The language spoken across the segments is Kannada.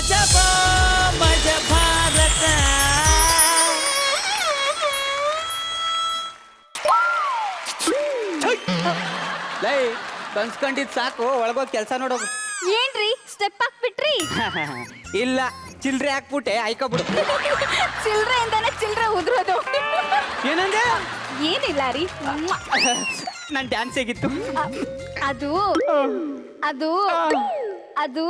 ಮಜಬಾ ಮಜ ಭಾರತ. ಲೈ ಕನ್ಸ್ಕೊಂಡಿದ್ ಸಾಕು, ಒಳಗೋಗಿ ಕೆಲಸ ನೋಡೋದು. ಏನ್ರಿ ಸ್ಟೆಪ್ ಹಾಕ್ಬಿಟ್ರಿ? ಇಲ್ಲ, ಚಿಲ್ರೆ ಹಾಕ್ಬಿಟ್ಟೆ, ಆಯ್ಕೊಬಿಡು. ಚಿಲ್ರೆ ಅಂತಾನೆ ಚಿಲ್ರೆ ಉದ್ರೋದು. ಏನಂದೆ? ಏನಿಲ್ಲ ರೀ, ನನ್ ಡ್ಯಾನ್ಸ್ ಹೇಗಿತ್ತು? ಅದು ಅದು ಅದು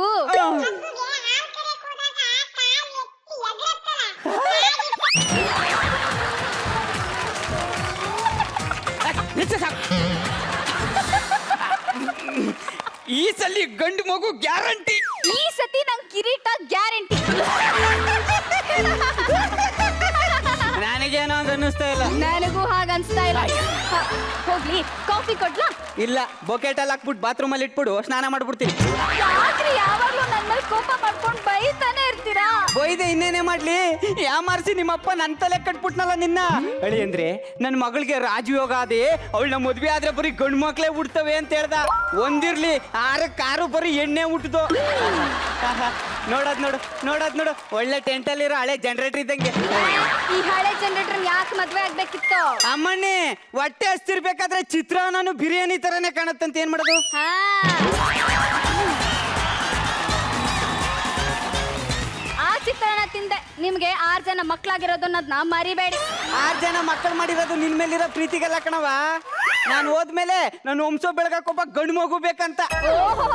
ಈ ಸಲ ಗಂಡು ಮಗು ಗ್ಯಾರಂಟಿ. ಈ ಸತಿ ನಂಗೆ ಕಿರೀಟ ಗ್ಯಾರಂಟಿ. ನನಗೇನೋ ಅಂತ ಅನ್ನಿಸ್ತಾ ಇಲ್ಲ. ನನಗೂ ಹಾಗ ಅನ್ಸ್ತಾ ಇಲ್ಲ. ಹೋಗ್ಲಿ, ಕಾಫಿ ಕೊಡ್ಲಾ? ಇಲ್ಲ, ಬೊಕೆಟಲ್ಲಿ ಹಾಕ್ಬಿಟ್ಟು ಬಾತ್ರೂಮ್ ಅಲ್ಲಿ ಇಟ್ಬಿಡು, ಸ್ನಾನ ಮಾಡ್ಬಿಡ್ತೀನಿ. ಯಾಕ್ರಿ ಯಾವಾಗ್ಲೂ ನನ್ನ ಮೇಲೆ ಕೋಪ ಮಾಡ್ಕೊಂಡು ಬೈತಾನೆ ಇರ್ತೀರಾ? ಬೈದೆ ಇನ್ನೇನೆ ಮಾಡ್ಲಿ? ಯಾಮಾರ್ಸಿ ನಿಮ್ಮಪ್ಪ ನನ್ ತಲೆ ಕಟ್ಬಿಟ್ನಲ್ಲ ನಿನ್ನ. ಅಳಿ ಅಂದ್ರೆ ನನ್ನ ಮಗಳಿಗೆ ರಾಜಯೋಗ ಅದೇ, ಅವಳನ್ನ ಮದ್ವೆ ಆದ್ರೆ ಬರೀ ಗಂಡು ಮಕ್ಳೇ ಹುಡ್ತವೆ ಅಂತ ಹೇಳ್ದ. ಒಂದಿರ್ಲಿ 6 ಬರೀ ಎಣ್ಣೆ ಹುಟ್ಟದು. ನೋಡೋದ್ ನೋಡು ಒಳ್ಳೆ ಟೆಂಟಲ್ಲಿರೋ ಹಳೆ ಜನರೇಟರ್ ಇದ್ದಂಗೆ. ಈ ಹಳೆ ಜನರೇಟರ್ ಯಾಕೆ ಮದ್ವೆ ಆಗ್ಬೇಕಿತ್ತು? ಅಮ್ಮಣ್ಣಿ, ಹೊಟ್ಟೆ ಹಸ್ತಿರ್ಬೇಕಾದ್ರೆ ಚಿತ್ರಾನ್ನನು ಬಿರಿಯಾನಿ ತರನೇ ಕಾಣತ್ತಂತ ಏನ್ ಮಾಡೋದು? ಆ ಚಿತ್ರಾನ್ನ ತಿಂದೆ ನಿಮ್ಗೆ 6 ಜನ ಮಕ್ಕಳಾಗಿರೋದನ್ನ ಮರಿಬೇಡಿ. 6 ಜನ ಮಕ್ಕಳು ಮಾಡಿರೋದು ನಿನ್ ಮೇಲಿರೋ ಪ್ರೀತಿಗೆಲ್ಲ ಕಣವ. ನಾನು ಹೋದ್ಮೇಲೆ ನನ್ನ ವಂಶ ಬೆಳಗಕ್ಕೊಬ್ಬ ಗಂಡು ಮಗು ಬೇಕಂತ. ಓಹೋ,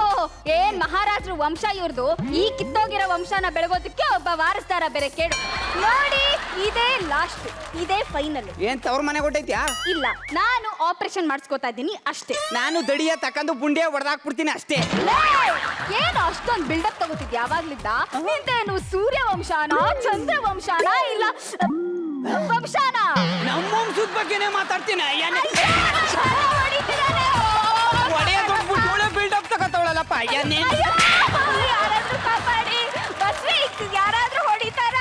ಏನ್ ಮಹಾರಾಜರು ವಂಶ ಇವ್ರದು? ಈ ಕಿತ್ತೋಗಿರೋ ವಂಶನ ಬೆಳಗೋದಕ್ಕೆ ಒಬ್ಬ ವಾರಸ್ದಾರ ಬೇರೆ ಕೇಳು. ನೋಡಿ, ಇದೇ ಲಾಸ್ಟ್, ಇದೇ ಫೈನಲ್. ಏನ್ ತವ್ರ ಮನೆ ಕೊಟ್ಟೈತ್ಯಾ? ಇಲ್ಲ, ನಾನು ಆಪರೇಷನ್ ಮಾಡಿಸ್ಕೋತಾ ಇದ್ದೀನಿ ಅಷ್ಟೇ. ನಾನು ದಡಿಯ ತಕೊಂಡು ಬುಂಡಿಯ ಹೊಡೆದಾಕ್ಬಿಡ್ತೀನಿ ಅಷ್ಟೇ. ಏನು ಅಷ್ಟೊಂದು ಬಿಲ್ಡಪ್ ತಗೋತಿದ್ಯ ಯಾವಾಗ್ಲಿದ್ದ? ನಿಂದೇನು ಸೂರ್ಯ ವಂಶಾನ, ಚಂದ್ರ ವಂಶಾನ, ಇಲ್ಲ ವಂಶಾನ? ನಮ್ಮ ವಂಶದ ಬಗ್ಗೆನೇ ಮಾತಾಡ್ತೀನಿ. ಬಿಲ್ಡಪ್ ತಗೋತಾವಳಲ್ಲಪ್ಪ. ಯಾರಾದ್ರೂ ಕಾಪಾಡಿ, ಬಸ್ರಿ ಯಾರಾದ್ರೂ ಹೊಡಿತಾರ?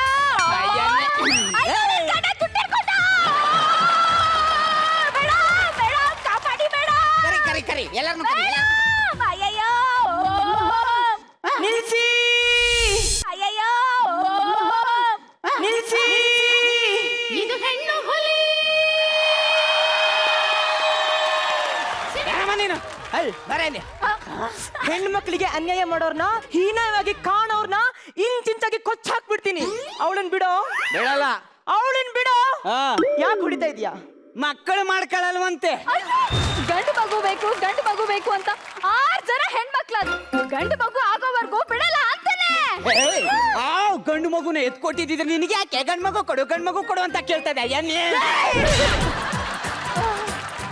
ಕಾಪಾಡಿ ಬೇಡ. ಕರಿ ಎಲ್ಲಾರನ್ನು ಅಯ್ಯಯ್ಯೋ, ನಿಲ್ಸಿ ಅಯ್ಯಯ್ಯೋ, ನಿಲ್ಸಿ. ಇದು ಹೆಣ್ಣು ಹುಲಿ. ನೀನು ಬರ ಇಲ್ಲಿ. ಹೆಣ್ಣು ಮಕ್ಕಳಿಗೆ ಅನ್ಯಾಯ ಮಾಡೋರ್ನ, ಹೀನವಾಗಿ ಕಾಣೋರ್ನ ಇಂಚಿಂಚಾಗಿ ಕೊಚ್ಚಾಕ್ಬಿಡ್ತೀನಿ. ಅವಳನ್ ಬಿಡೋ. ಬಿಡಲ್ಲ. ಅವಳನ್ ಬಿಡೋ. ಯಾಕೆ ಹೊಡಿತಾ ಇದೀಯಾ? ಮಕ್ಕಳು ಮಾಡ್ಕೊಳ್ಳಲ್ವಂತೆ. ಗಂಡು ಮಗು ಬೇಕು, ಗಂಡು ಮಗು ಬೇಕು ಅಂತ 6 ಜನ ಹೆಣ್ಮಕ್ಳದು. ಗಂಡು ಮಗು ಆಗೋವರೆಗೂ ಬಿಡಲ್ಲ ಅಂತಾನೆ. ಗಂಡು ಮಗುನ ಎತ್ಕೊಟ್ಟಿದ್ರೆ ನಿನಗೆ ಯಾಕೆ ಗಂಡು ಮಗು ಕೊಡು ಅಂತ ಕೇಳ್ತದೆ.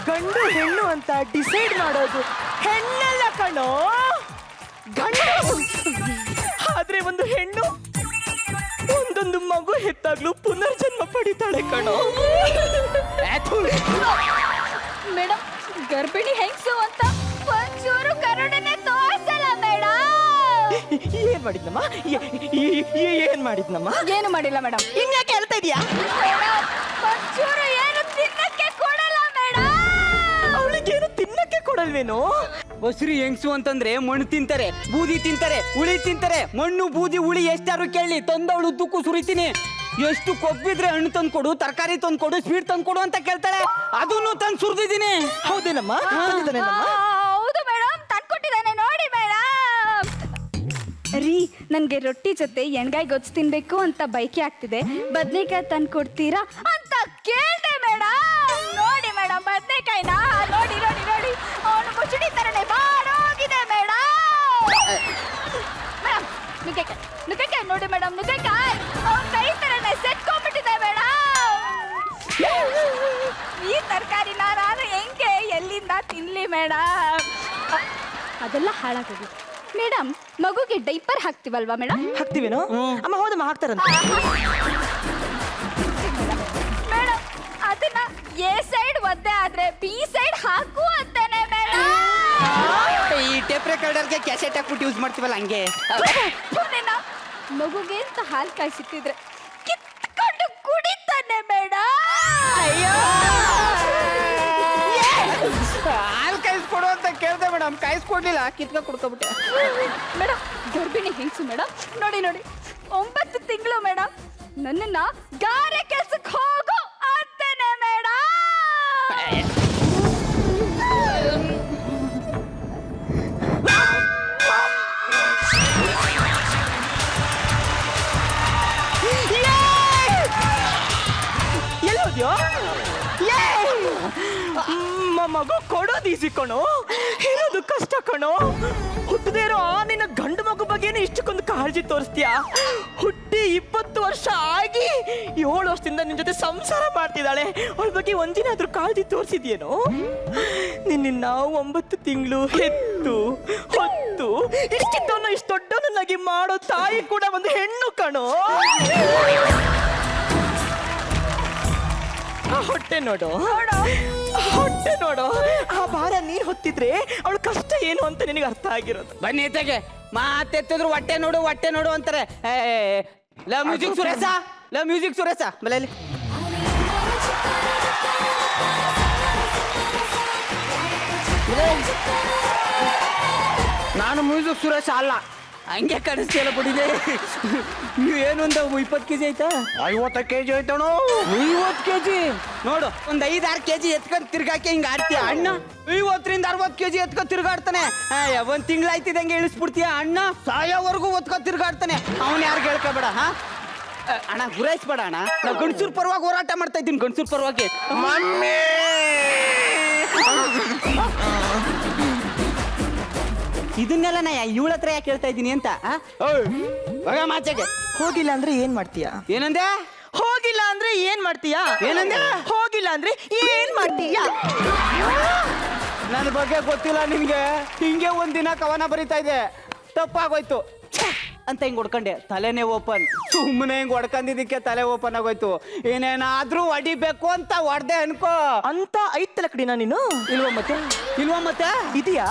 ಗಂಡು ಹೆಣ್ಣು ಅಂತ ಡಿಸೈಡ್ ಮಾಡೋದು ಹೆಣ್ಣಲ್ಲ ಕಣೋ, ಗಂಡು. ಆದ್ರೆ ಒಂದು ಹೆಣ್ಣು ಒಂದೊಂದು ಮಗು ಹೆತ್ತಾಗ್ಲೂ ಪುನರ್ಜನ್ಮ ಪಡಿತಾಳೆ ಕಣೋ. ಮೇಡಮ್, ಗರ್ಭಿಣಿ ಹೆಂಗ್ಸು ಅಂತ ಒಂಚೂರು ಕರುಣನೆ ತೋರ್ಸಲ್ಲ ಮೇಡಮ್. ಏನ್ ಮಾಡಿದ್ನಮ್ಮ? ಏನ್ ಮಾಡಿದ್ನಮ್ಮ? ಏನು ಮಾಡಿಲ್ಲ ಮೇಡಮ್. ಇನ್ಯಾಕೆ ಹೇಳ್ತಾ ಇದೀಯಾ? ಒಂಚೂರು ಏನು ತಿನ್ನಕ್ಕೆ ಕೊಡಲ್ಲ ಮೇಡಮ್. ಅವಳಿಗೇನು ತಿನ್ನಕ್ಕೆ ಕೊಡಲ್ವೇನೋ? ಬಸ್ರಿ ಹೆಂಗ್ಸು ಅಂತಂದ್ರೆ ಮಣ್ಣು ತಿಂತಾರೆ, ಬೂದಿ ತಿಂತಾರೆ, ಉಳಿ ತಿಂತಾರೆ. ಮಣ್ಣು ಬೂದಿ ಉಳಿ ಎಷ್ಟಾರು ಕೇಳಿ ತಂದವಳು ಉದ್ದಕ್ಕೂ ಸುರಿತೀನಿ. ಎಷ್ಟು ಕೊಬ್ಬಿದ್ರೆ ಹಣ್ಣು ತಂದ್ಕೊಡು, ತರಕಾರಿ ತಂದ್ಕೊಡು, ಸ್ವೀಟ್ ತಂದ್ಕೊಡು ಅಂತ ಕೇಳ್ತಾಳೆ. ಅದನ್ನು ತಂದು ಸುರಿದಿದ್ದೀನಿ. ಹೌದೇನಮ್ಮ? ಹೌದು ಮೇಡಮ್, ತಂದ್ಕೊಟ್ಟಿದ್ದಾನೆ ನೋಡಿ ಮೇಡಮ್. ರೀ, ನನ್ಗೆ ರೊಟ್ಟಿ ಜೊತೆ ಎಣ್ಗಾಯಿ ಗೊಜ್ಜು ತಿನ್ಬೇಕು ಅಂತ ಬೈಕೆ ಆಗ್ತಿದೆ, ಬದ್ನೇಕಾಯಿ ತಂದು ಕೊಡ್ತೀರಾ ಅಂತ ಕೇಳ್ದೆ ಮೇಡಮ್. ನೋಡಿ ಮೇಡಮ್, ಬದ್ನೇಕಾಯಿನ ನೋಡಿ ನೋಡಿ ನೋಡಿ, ಅವನು ಮುಚ್ಚುಡಿ ತರನೇ ಬಾಡೋಗಿದೆ ಮೇಡಮ್. ಮೇಡಮ್, ನುಗ್ಗೆಕಾಯಿ ನೋಡಿ ಮೇಡಮ್, ನುಗ್ಗೆಕಾಯಿ ಅವನ ಕೈ ತರನೇ ಸೆಟ್ಕೊಂಡ್ಬಿಟ್ಟಿದೆ ಮೇಡಮ್. ಈ ತರಕಾರಿನ ನಾನು ಹೆಂಗೆ ಎಲ್ಲಿಂದ ತಿನ್ಲಿ ಮೇಡಮ್? ಅದೆಲ್ಲ ಹಾಳಾಗೋದು. ಮೇಡಮ್, ಮಗುಗೆ ಡೈಪರ್ ಹಾಕ್ತಿವಲ್ವಾ ಮೇಡಮ್? ಹಾಕ್ತಿವೇನೋ? ಅಮ್ಮ ಹೌದಮ್ಮ, ಹಾಕ್ತಾರಂತ. ಮೇಡಮ್, ಅದನ್ನ ಎ ಸೈಡ್ ಒದ್ದೆ ಆದ್ರೆ ಬಿ ಸೈಡ್ ಹಾಕು ಅಂತಾನೆ ಮೇಡಮ್. ಈ ಟೇಪ್ ರೆಕಾರ್ಡರ್ಗೆ ಕ್ಯಾಸೆಟ್ ಹಾಕ್ಬಿಟ್ಟು ಯೂಸ್ ಮಾಡ್ತೀವಲ್ಲ ಹಂಗೆ. ಮಗುಗೆ ಅಂತ ಹಾಲು ಕಾಯಿಸಿಟ್ಟಿದ್ರೆ ಕಿತ್ಕೊಂಡು ಕುಡಿತಾನೆ ಮೇಡಮ್. ಹಾಲು ಕಾಯಿಸ್ಕೊಡು ಅಂತ ಕೇಳ್ದೆ ಮೇಡಮ್. ಮೇಡಮ್ ಕಾಯಿಸ್ಕೊಡ್ಲಿಲ್ಲ ಕಿತ್ಕ ಕುಡ್ಕೊಬಿಟ್ಟೆ. ಮೇಡಮ್ ಗರ್ಭಿಣಿ ಹೆಂಗ್ಸು ಮೇಡಮ್. ನೋಡಿ ನೋಡಿ 9 ತಿಂಗಳು ಮೇಡಮ್. ನನ್ನನ್ನ ಗಾರೆ ಕೆಲ್ಸಕ್ಕೆ ಹೋಗು ಅಂತೇನೆ ಮೇಡಮ್. ಎಲ್ಲೋದ್ಯೋ ಮಗು ಕೊಡೋದು ಈಸಿ ಕಣೋ, ಹೇಳೋದು ಕಷ್ಟ ಕಣೋ. ಹುಟ್ಟದೇ ಇರೋ ನಿನ್ನ ಗಂಡು ಮಗು ಬಗ್ಗೆನೇ ಇಷ್ಟಕ್ಕೊಂದು ಕಾಳಜಿ ತೋರಿಸ್ತೀಯಾ? ಹುಟ್ಟಿ 20 ವರ್ಷ ಆಗಿ 7 ವರ್ಷದಿಂದ ನಿನ್ ಜೊತೆ ಸಂಸಾರ ಮಾಡ್ತಿದ್ದಾಳೆ, ಅವಳ ಬಗ್ಗೆ ಒಂದಿನಾದ್ರೂ ಕಾಳಜಿ ತೋರಿಸಿದ್ಯೇನೋ? ನಿನ್ನ 9 ತಿಂಗಳು ಹೆತ್ತು ಹೊತ್ತು ಇಷ್ಟಿದ್ದವನ್ನ ಇಷ್ಟು ದೊಡ್ಡವನ್ನಾಗಿ ಮಾಡೋ ತಾಯಿ ಕೂಡ ಒಂದು ಹೆಣ್ಣು ಕಣೋ. ಹೊಟ್ಟೆ ನೋಡು, ಹೊಟ್ಟೆ ನೋಡು. ಆ ಭಾರ ನೀನ್ ಹೊತ್ತಿದ್ರೆ ಅವಳ ಕಷ್ಟ ಏನು ಅಂತ ನಿನಗೆ ಅರ್ಥ ಆಗಿರೋದು. ಬನ್ನಿ ತೆಗೆ ಮಾತೆತ್ತಿದ್ರು ಹೊಟ್ಟೆ ನೋಡು ಅಂತಾರೆ. ಲ ಮ್ಯೂಸಿಕ್ ಸುರೇಶ ಬಲಲ್ಲಿ. ನಾನು ಮ್ಯೂಸಿಕ್ ಸುರೇಶ ಅಲ್ಲ, ಹಂಗೆ ಕಳಿಸ್ತಿಲ್ಲ ಬಿಡಿದೆ. ನೀವು ಏನು ಒಂದು 20 kg ಆಯ್ತಾ? 50 kg ಆಯ್ತಾಣೋ. 50 kg ನೋಡು, ಒಂದ್ 5-6 kg ಎತ್ಕೊಂಡು ತಿರ್ಗಾಕೆ ಹಿಂಗ ಆಡ್ತೀಯ ಅಣ್ಣ. 50ರಿಂದ 60 kg ಎತ್ಕೊಂಡು ತಿರ್ಗಾಡ್ತಾನೆ. ಒಂದ್ ತಿಂಗಳಾಯ್ತಿದಂಗೆ ಇಳಿಸ್ಬಿಡ್ತೀಯ ಅಣ್ಣ. ಸಾಯೋವರೆಗೂ ಒತ್ಕೊ ತಿರ್ಗಾಡ್ತಾನೆ. ಅವನ್ ಯಾರು ಕೇಳ್ಕೊಬೇಡ. ಹಾ ಅಣ್ಣ ಗುರಾಯಿಸ್ಬೇಡ ಅಣ್ಣ. ನಾವು ಗಂಡಸೂರ್ ಪರವಾಗಿ ಹೋರಾಟ ಮಾಡ್ತಾ ಇದ್ದೀನಿ, ಗಂಡಸೂರ್ ಪರವಾಗಿ. ಇದನ್ನೆಲ್ಲ ನಾ ಇವಳ ಹತ್ರ ಯಾಕೆ ಹೇಳ್ತಾ ಇದ್ದೀನಿ ಅಂತ ಮಗ ಮಾಚೆಗೆ. ಹೋಗಿಲ್ಲ ಅಂದ್ರೆ ಏನ್ ಮಾಡ್ತೀಯಾ? ಏನಂದೆ? ಹೋಗಿಲ್ಲ ಅಂದ್ರೆ ಏನ್ ಮಾಡ್ತೀಯಾ? ಏನಂದೆ? ಹೋಗಿಲ್ಲ ಅಂದ್ರೆ ಏನ್ ಮಾಡ್ತೀಯಾ? ನನ್ನ ಬಗ್ಗೆ ಗೊತ್ತಿಲ್ಲ ನಿನ್ಗೆ. ಹಿಂಗೆ ಒಂದಿನ ಕವನ ಬರಿತಾ ಇದೆ, ತಪ್ಪಾಗೋಯ್ತು ಅಂತ ಹಿಂಗ್ ಹೊಡ್ಕೊಂಡೆ, ತಲೆನೇ ಓಪನ್. ಸುಮ್ಮನೆ ಹಿಂಗ್ ಹೊಡ್ಕೊಂಡಿದ್ದಕ್ಕೆ ತಲೆ ಓಪನ್ ಆಗೋಯ್ತು. ಏನೇನಾದ್ರೂ ಹೊಡಿಬೇಕು ಅಂತ ಹೊಡ್ದೆ ಅನ್ಕೋ. ಅಂತ ಐತಲ್ಲ ಕಡಿನ ನೀನು. ಇಲ್ವಾ ಮತ್ತೆ ಇದೆಯಾ?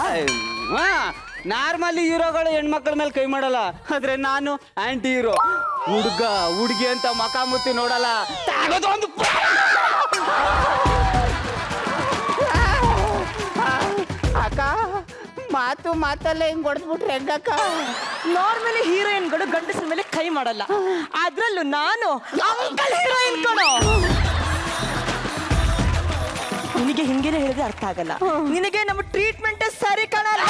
ನಾರ್ಮಲಿ ಹೀರೋಗಳು ಹೆಣ್ಮಕ್ಳ ಮೇಲೆ ಕೈ ಮಾಡಲ್ಲ, ಆದ್ರೆ ನಾನು ಆಂಟಿ ಹೀರೋ. ಹುಡುಗಿ ಅಂತ ಮಕ ಮುತ್ತಿ ನೋಡಲ್ಲ. ಒಂದು ಅಕ್ಕ ಮಾತಲ್ಲೇ ಹಿಂಗ್ ಹೊಡೆದ್ಬಿಟ್ರೆ ಹೆಂಗಕ್ಕ? ನಾರ್ಮಲಿ ಹೀರೋಯಿನ್ಗಳು ಗಂಡಸರ ಮೇಲೆ ಕೈ ಮಾಡಲ್ಲ, ಅದ್ರಲ್ಲೂ ನಾನು ಅಂಕಲ್ ಹೀರೋಯಿನ್ ಕಣೋ. ನಿನಗೆ ಹಿಂಗೇನೆ ಹೇಳಿದ್ರೆ ಅರ್ಥ ಆಗಲ್ಲ. ನಿನಗೆ ನಮ್ಮ ಟ್ರೀಟ್ಮೆಂಟ್ ಸರಿ ಕಾಣಲ್ಲ.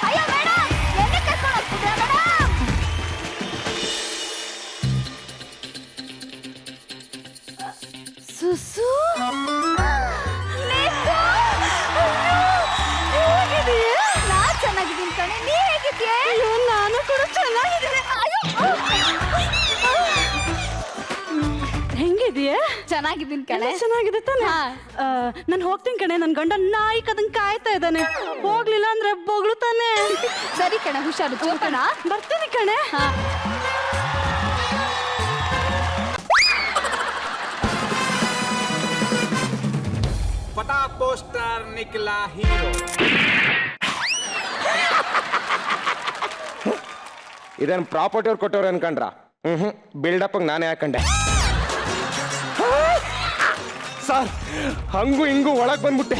ಅಯ್ಯೋ ಮೇಡಮ್, ಎಲ್ಲಿ ಕರ್ಕೊಂಡು ಹೋಗ್ತಿದ್ದೀರಾ ಮೇಡಮ್? ಸುಸು ಹೇಗಿದೆಯಾ? ನಾ ಚೆನ್ನಾಗಿದ್ದೀನಿ ಕಣೆ, ನೀ ಹೇಗಿದ್ಯಾ? ನಾನು ಕೂಡ ಚೆನ್ನಾಗಿದ್ದೀನಿ. ಹೆಂಗಿದೆಯಾ? ಚೆನ್ನಾಗಿದ್ದೀನಿ ಕಣೆ. ಚೆನ್ನಾಗಿದೆ ತಾನೆ? ನಾನು ಹೋಗ್ತೀನಿ ಕಣೆ, ನನ್ನ ಗಂಡ ನಾಯಿ ಕದಂಗ್ ಕಾಯ್ತಾ ಇದ್ದಾನೆ. ಹೋಗ್ಲಿಲ್ಲ ಅಂದ್ರೆ ಬೊಗಳುತ್ತಾನೆ. ಸರಿ ಕಣೆ, ಹುಷಾರು. ಜೋಪಾನ. ಬರ್ತೀನಿ ಕಣೆ. पटा पोस्टर निकला हीरो. ಇದನ್ ಪ್ರಾಪರ್ಟಿ ಅವ್ರು ಕೊಟ್ಟವ್ರು ಅನ್ಕೊಂಡ್ರ? ಬಿಲ್ಡಪ್ ನಾನೇ ಹಾಕೊಂಡೆ. ಸರ್ ಹಂಗು ಹಿಂಗು ಒಳಗ್ ಬಂದ್ಬಿಟ್ಟೆ.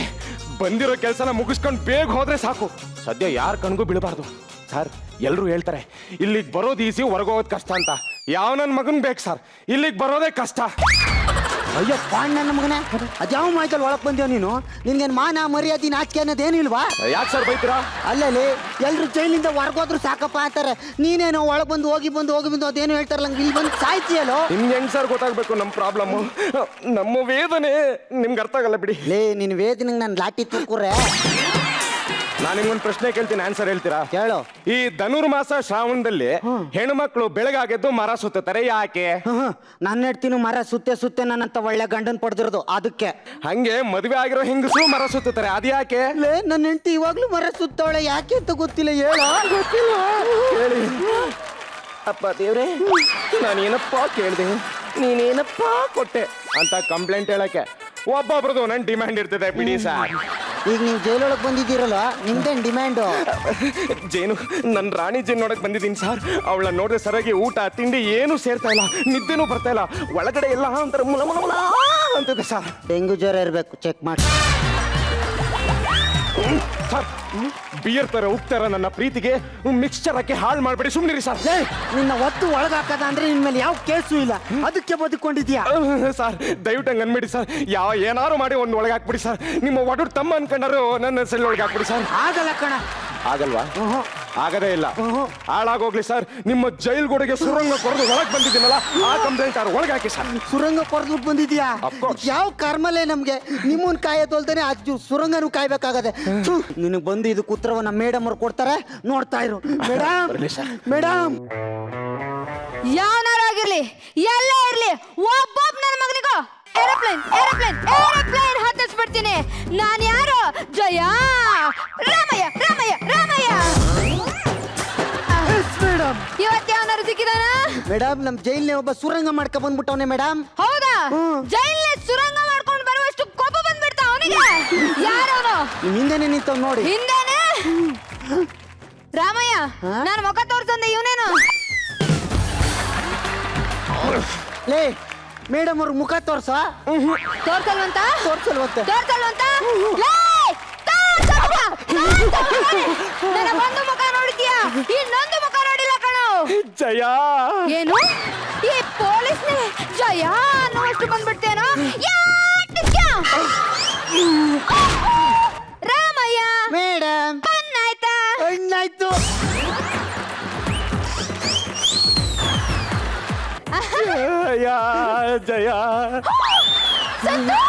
ಬಂದಿರೋ ಕೆಲಸನ ಮುಗಿಸ್ಕೊಂಡು ಬೇಗ ಹೋದ್ರೆ ಸಾಕು. ಸದ್ಯ ಯಾರ ಕಣ್ಗೂ ಬೀಳಬಾರ್ದು. ಸರ್ ಎಲ್ರು ಹೇಳ್ತಾರೆ ಇಲ್ಲಿಗೆ ಬರೋದು ಈಸಿ, ಹೊರಗೋಗೋದು ಕಷ್ಟ ಅಂತ. ಯಾವ ನನ್ನ ಮಗನ್ ಬೇಕು ಸರ್, ಇಲ್ಲಿಗೆ ಬರೋದೇ ಕಷ್ಟ. ಅಯ್ಯೋ ಪಾಂಡ್ ನನ್ನ ಮಗನೇ, ಅದ್ಯಾವ ಮಾಹಿತಿ ಒಳಗೆ ಬಂದ್ಯೋ ನೀನು? ನಿನ್ಗೇನು ಮಾನ ಮರ್ಯಾದೆ ನಾಚಿಕೆ ಅನ್ನೋದೇನಿಲ್ವಾ? ಯಾಕೆ ಸರ್ ಬೈತೀರಾ? ಅಲ್ಲಲ್ಲಿ ಎಲ್ರು ಜೈಲಿಂದ ಹೊರಗೋದ್ರು ಸಾಕಪ್ಪ ಅಂತಾರೆ, ನೀನೇನೋ ಒಳಗೆ ಬಂದು ಹೋಗಿ ಬಂದು ಅದೇನು ಹೇಳ್ತಾರಲ್ಲ, ಇಲ್ಲಿ ಬಂದು ಸಾಯ್ತಿಯಲ್ಲೋ. ನಿಮ್ಗೆ ಹೆಂಗ್ ಸರ್ ಗೊತ್ತಾಗ್ಬೇಕು ನಮ್ಮ ಪ್ರಾಬ್ಲಮ್, ನಮ್ಮ ವೇದನೆ ನಿಮ್ಗೆ ಅರ್ಥ ಆಗಲ್ಲ ಬಿಡಿ. ಲೇ ನಿನ್ನ ವೇದನೆಗೆ ನಾನು ಲಾಟಿ ತುರ್ಕುರೆ. ನಾನು ನಿಮ್ಗೊಂದು ಪ್ರಶ್ನೆ ಕೇಳ್ತೀನಿ, ಆನ್ಸರ್ ಹೇಳ್ತೀರಾ? ಕೇಳು. ಈ ಧನುರ್ಮಾಸ ಶ್ರಾವಣದಲ್ಲಿ ಹೆಣ್ಮಕ್ಳು ಬೆಳಗಾಗೆದ್ದು ಮರ ಸುತ್ತಾರೆ, ಯಾಕೆ? ನನ್ನ ಹೆಡ್ತೀನಿ ಮರ ಸುತ್ತೆ ನನ್ನಂತ ಒಳ್ಳೆ ಗಂಡನ್ ಪಡೆದಿರೋದು ಅದಕ್ಕೆ. ಹಂಗೆ ಮದುವೆ ಆಗಿರೋ ಹೆಂಗಸರು ಮರ ಸುತ್ತಾರೆ, ಅದು ಯಾಕೆ? ಲೇ ನನ್ನ ಹೆಂಡತಿ ಇವಾಗ್ಲೂ ಮರ ಸುತ್ತವಳೆ, ಯಾಕೆ ಅಂತ ಗೊತ್ತಿಲ್ಲ. ಹೇಳ ಗೊತ್ತಿಲ್ಲ ಹೇಳಿ. ಅಪ್ಪ ದೇವ್ರೆ, ನಾನೇನಪ್ಪ ಕೇಳ್ದೆ, ನೀನೇನಪ್ಪ ಕೊಟ್ಟೆ ಅಂತ ಕಂಪ್ಲೇಂಟ್ ಹೇಳಕ್ಕೆ ಒಬ್ಬೊಬ್ರದ್ದು ನನ್ನ ಡಿಮ್ಯಾಂಡ್ ಇರ್ತದೆ ಬಿಡಿ ಸರ್. ಈಗ ನೀವು ಜೈಲೊಳಗೆ ಬಂದಿದ್ದೀರಲ್ಲ ನಿಮ್ದೇನ್ ಡಿಮ್ಯಾಂಡು? ಜೇನು ನನ್ನ ರಾಣಿ ಜೇನು ನೋಡಕ್ ಬಂದಿದ್ದೀನಿ ಸರ್. ಅವಳ ನೋಡಿದ್ರೆ ಸರಿಯಾಗಿ ಊಟ ತಿಂಡಿ ಏನು ಸೇರ್ತಾ ಇಲ್ಲ, ನಿದ್ದೆನೂ ಬರ್ತಾ ಇಲ್ಲ, ಒಳಗಡೆ ಎಲ್ಲ ಒಂಥರ ಮುಲ ಮುಲ ಮುಲ ಅಂತಿದೆ ಸರ್. ಡೆಂಗು ಜ್ವರ ಇರಬೇಕು, ಚೆಕ್ ಮಾಡಿ. ಸರ್ ಬಿಯರ್ ತರ ಉಪ್ತಾರ ನನ್ನ ಪ್ರೀತಿಗೆ ಮಿಕ್ಸ್ಚರ್ ಹಾಕಿ ಹಾಳು ಮಾಡ್ಬೇಡಿ, ಸುಮ್ಮನಿರಿ ಸರ್. ಲೇ, ನಿನ್ನ ಒತ್ತು ಒಳಗಾಕದ ಅಂದ್ರೆ ನಿನ್ ಮೇಲೆ ಯಾವ ಕೇಸು ಇಲ್ಲ, ಅದಕ್ಕೆ ಬದುಕೊಂಡಿದ್ಯಾ? ಸರ್ ದಯವಿಟ್ಟು ಹಂಗೆ ಅನ್ಬೇಡಿ ಸರ್. ಏನಾರು ಮಾಡಿ ಒಂದು ಒಳಗೆ ಹಾಕ್ಬಿಡಿ ಸರ್. ನಿಮ್ಮ ಒಡರು ತಮ್ಮ ಅನ್ಕೊಂಡಾರು ನನ್ನ ಸೆಲ್ ಒಳಗೆ ಹಾಕ್ಬಿಡಿ ಸರ್. ಆಗಲ್ಲ ಕಣ. ಆಗಲ್ವಾ? ಆಗದೇ ಇಲ್ಲ. ಹಾಳಾಗೋಗ್ಲಿ ಸರ್. ನಿಮ್ಮ ಜೈಲ್ ಗೋಡೆಗೆ ಸುರಂಗ ಕೊರೆದು ಒಳಗೆ ಬಂದಿದ್ದೀನಲ್ಲ, ಆ ಕಂಪ್ಲೇಂಟ್ ಅವ್ರು ಒಳಗೆ ಹಾಕಿ ಸರ್. ಸುರಂಗ ಕೊರೆದ್ಬಿಟ್ಟು ಬಂದಿದ್ಯಾ? Of course. ಯಾವ ಕರ್ಮಲೇ ನಮ್ಗೆ ನಿಮ್ಮನ್ ಕಾಯೋದಲ್ದೇನೆ ಅದು ಸುರಂಗನು ಕಾಯ್ಬೇಕಾಗದೆ. ನಿನಗೆ ಬಂದು ಇದು ಉತ್ತರವನ್ನ ಮೇಡಮ್ ಅವ್ರು ಕೊಡ್ತಾರೆ, ನೋಡ್ತಾ ಇರು. ಮೇಡಮ್ ಮೇಡಮ್ ಯಾವನಾರಾಗಿರ್ಲಿ ಎಲ್ಲೇ ಇರ್ಲಿ ಒಬ್ಬೊಬ್ಬ ನನ್ನ ಮಗನಿಗೂ ಏರೋಪ್ಲೇನ್ ಏರೋಪ್ಲೇನ್ ಏರೋಪ್ಲೇನ್ ಹತ್ತಿಸ್ಬಿಡ್ತೀನಿ. ನಾನು ಯಾರು? ಜಯ ರಾಮಯ್ಯ ರಾಮಯ್ಯ ರಾಮಯ್ಯ. ಮೇಡಮ್ ಇವತ್ತು ಯಾವನಾರು ಸಿಕ್ಕಿದಾನ? ಮೇಡಮ್ ನಮ್ ಜೈಲ್ನೇ ಒಬ್ಬ ಸುರಂಗ ಮಾಡ್ಕೊ ಬಂದ್ಬಿಟ್ಟವನೆ ಮೇಡಮ್. ಹೌದಾ? ಜೈಲ್ನ ಸುರಂಗ ಮಾಡ್ಕೊಂಡು ಬರುವಷ್ಟು ಕೋಪ ಬಂದ್ಬಿಡ್ತಾ ಅವನಿಗೆ. ಯಾರವನು? ನಿಮ್ ಹಿಂದೆನೆ ನಿಂತವ್ ನೋಡಿ. ಹಿಂದೇನೆ ರಾಮಯ್ಯ. ನಾನು ಮುಖ ತೋರ್ಸಂದೆ ಇವನೇನು? ಲೇ ಮೇಡಮ್ ಅವ್ರ ಮುಖ ತೋರ್ಸ. ತೋರ್ಸಲ್ವಂತ ತೋರ್ಸಲ್ವಂತೆ. ತೋರ್ಸಲ್ವಂತ ಲೇ, ತೋರ್ಸಲ್ವ? ನನ್ನ ಒಂದು ಮುಖ ನೋಡಿದ್ಯಾ, ಇನ್ನೊಂದು ಮುಖ ನೋಡಿಲ್ಲ ಕಣೋ. ಜಯ ಏನು ಈ ಪೊಲೀಸ್ನೇ ಜಯ ಅನ್ನೋಷ್ಟು ಬಂದ್ಬಿಡ್ತೇನೋ? ಯಾಟಕ್ಯ? ರಾಮಯ್ಯ ಮೇಡಮ್ ಕಣ್ಣಾಯ್ತಾ? ಅಣ್ಣಾಯ್ತು. ಜಯ ಜಯ ಸಂತು!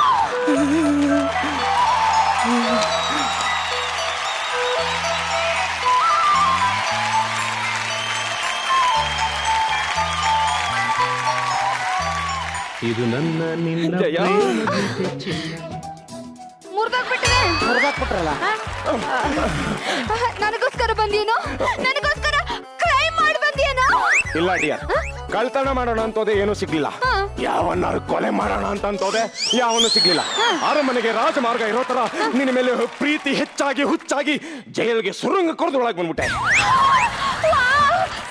ಇದು ನನ್ನ ನಿನ್ನ ಜಯ ಮುರ್ದೋಗ್ಬಿಟ್ಟಿದೆ. ಹೊರಗಾಕ್ಬಿಟ್ರಲ್ಲ. ನನಗೋಸ್ಕರ ಬಂದೇನೋ? ನನಗೋಸ್ಕರ ಕ್ರೈಮ್ ಮಾಡಿ ಬಂದೇನೋ? ಇಲ್ಲ ಡಿಯರ್, ಕಳ್ತನ ಮಾಡೋಣ ಅಂತೋದೆ ಏನೂ ಸಿಗ್ಲಿಲ್ಲ. ಯಾವನ್ನಾರು ಕೊಲೆ ಮಾಡೋಣ ಅಂತಂತೋದೆ ಯಾವನು ಸಿಗ್ಲಿಲ್ಲ. ಅರಮನೆಗೆ ರಾಜಮಾರ್ಗ ಇರೋ ತರ ನಿನ್ನ ಮೇಲೆ ಪ್ರೀತಿ ಹೆಚ್ಚಾಗಿ ಹುಚ್ಚಾಗಿ ಜೈಲ್ಗೆ ಸುರಂಗ ಕೊರೆದು ಒಳಗೆ ಬಂದ್ಬಿಟ್ಟೆ.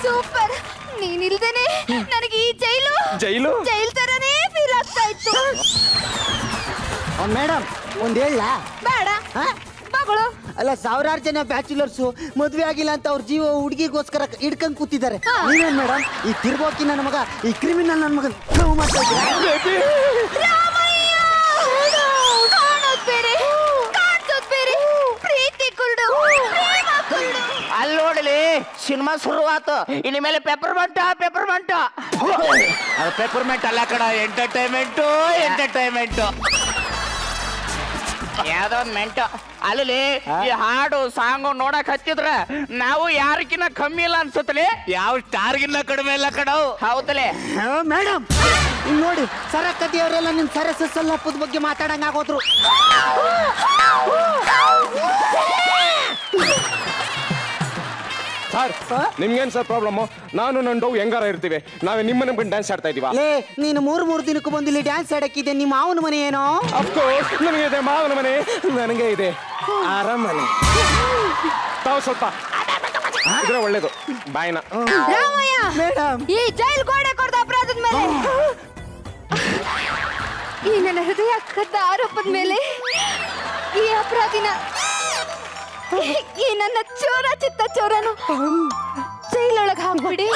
ಸೂಪರ್. ನೀನಿಲ್ದೇನೆ ನನಗೆ ಈ ಜೈಲು ಜೈಲು ಜೈಲ್ ತರನೇ ಫೀಲ್ ಆಗ್ತಾ ಇತ್ತು. ಮೇಡಮ್ ಒಂದ್ ಹೇಳ. ಬೇಡ ಮಗಳು. ಅಲ್ಲ, ಸಾವಿರಾರು ಜನ ಬ್ಯಾಚುಲರ್ಸು ಮದ್ವೆ ಆಗಿಲ್ಲ ಅಂತ ಅವ್ರ ಜೀವ ಹುಡುಗಿಗೋಸ್ಕರ ಹಿಡ್ಕೊಂಡ್ ಕೂತಿದ್ದಾರೆ. ನೀವೇನ್ ಮೇಡಮ್ ಈ ತಿರ್ಬೋಕಿ ನನ್ನ ಮಗ, ಈ ಕ್ರಿಮಿನಲ್ ನನ್ನ ಮಗನ್ ಲವ್ ಮಾಡ್ತಾ ಇದ್ದೀರಾ? ಕಾಣೋದ್ ಬೇರೆ ಕಾಣ್ಸೋದ್ ಬೇರೆ. ಪ್ರೀತಿ ಕುರುಡು ಪ್ರೇಮ ಕುರುಡು. ಅಲ್ಲಿ ನೋಡಲಿ ಸಿನಿಮಾ ಶುರುವಾತು. ಇನ್ನು ಮೇಲೆ ಪೆಪರ್ಮೆಂಟ್ ಅದು ಪೆಪರ್ಮೆಂಟ್ ಅಲ್ಲ ಕಣ, ಎಂಟರ್ಟೈನ್ಮೆಂಟ್ ಯಾವ್ದೋ ಒಂದು ಮೆಂಟು. ಅಲ್ಲಿ ಈ ಹಾಡು ಸಾಂಗು ನೋಡಕ್ ಹತ್ತಿದ್ರ ನಾವು ಯಾರಕಿನ್ನ ಕಮ್ಮಿ ಇಲ್ಲ ಅನ್ಸುತ್ತಲಿ, ಯಾವ ಸ್ಟಾರ್ಗಿನ್ನ ಕಡಿಮೆ ಇಲ್ಲ ಕಣವು. ಹೌದಲೇ ಮೇಡಮ್ ನೋಡಿ, ಸರಕದಿಯವರೆಲ್ಲ ನಿಮ್ ಸರಸಲ್ಲಪ್ಪದ ಬಗ್ಗೆ ಮಾತಾಡಂಗ ಆಗೋದ್ರು. ಸರ್ ನಿಮ್ಗೇನ್ ಸರ್ ಪ್ರಾಬ್ಲಮ್ಮು? ನಾನು ನನ್ನ ಡೌ ಹೆಂಗಾರ ಇರ್ತೀವಿ, ನಾವೇ ನಿಮ್ಮ ನಮ್ಗೆ ಡ್ಯಾನ್ಸ್ ಆಡ್ತಾ ಇದೀವ. ಲೇ ನೀನು ಮೂರು ದಿನಕ್ಕೂ ಬಂದು ಇಲ್ಲಿ ಡ್ಯಾನ್ಸ್ ಆಡಕ್ಕಿದೆ. ನಿಮ್ಮ ಮಾವನ ಮನೆ ಏನೋ? ಅಫ್ಕೋರ್ಸ್ ನನಗೆ ಇದೆ ಮಾವನ ಮನೆ, ನನಗೆ ಇದೆ ಅರಮನೆ. ತಾವು ಸ್ವಲ್ಪ ಇದ್ರೆ ಒಳ್ಳೇದು ಬಾಯ್ನ. ರಾಮಯ್ಯ ಮೇಡಮ್ ಈ ಜೈಲ್ ಗೋಡೆ ಕೊಡ್ದ ಅಪರಾಧದ ಮೇಲೆ, ಈ ನನ್ನ ಹೃದಯ ಕದ್ದ ಆರೋಪದ ಮೇಲೆ ಈ ಅಪರಾಧಿನ, ಈ ನನ್ನ ಚೋರ ಚಿತ್ತ ಚೋರನು ಜೈಲೊಳಗೆ ಹಾಕ್ಬಿಡಿ.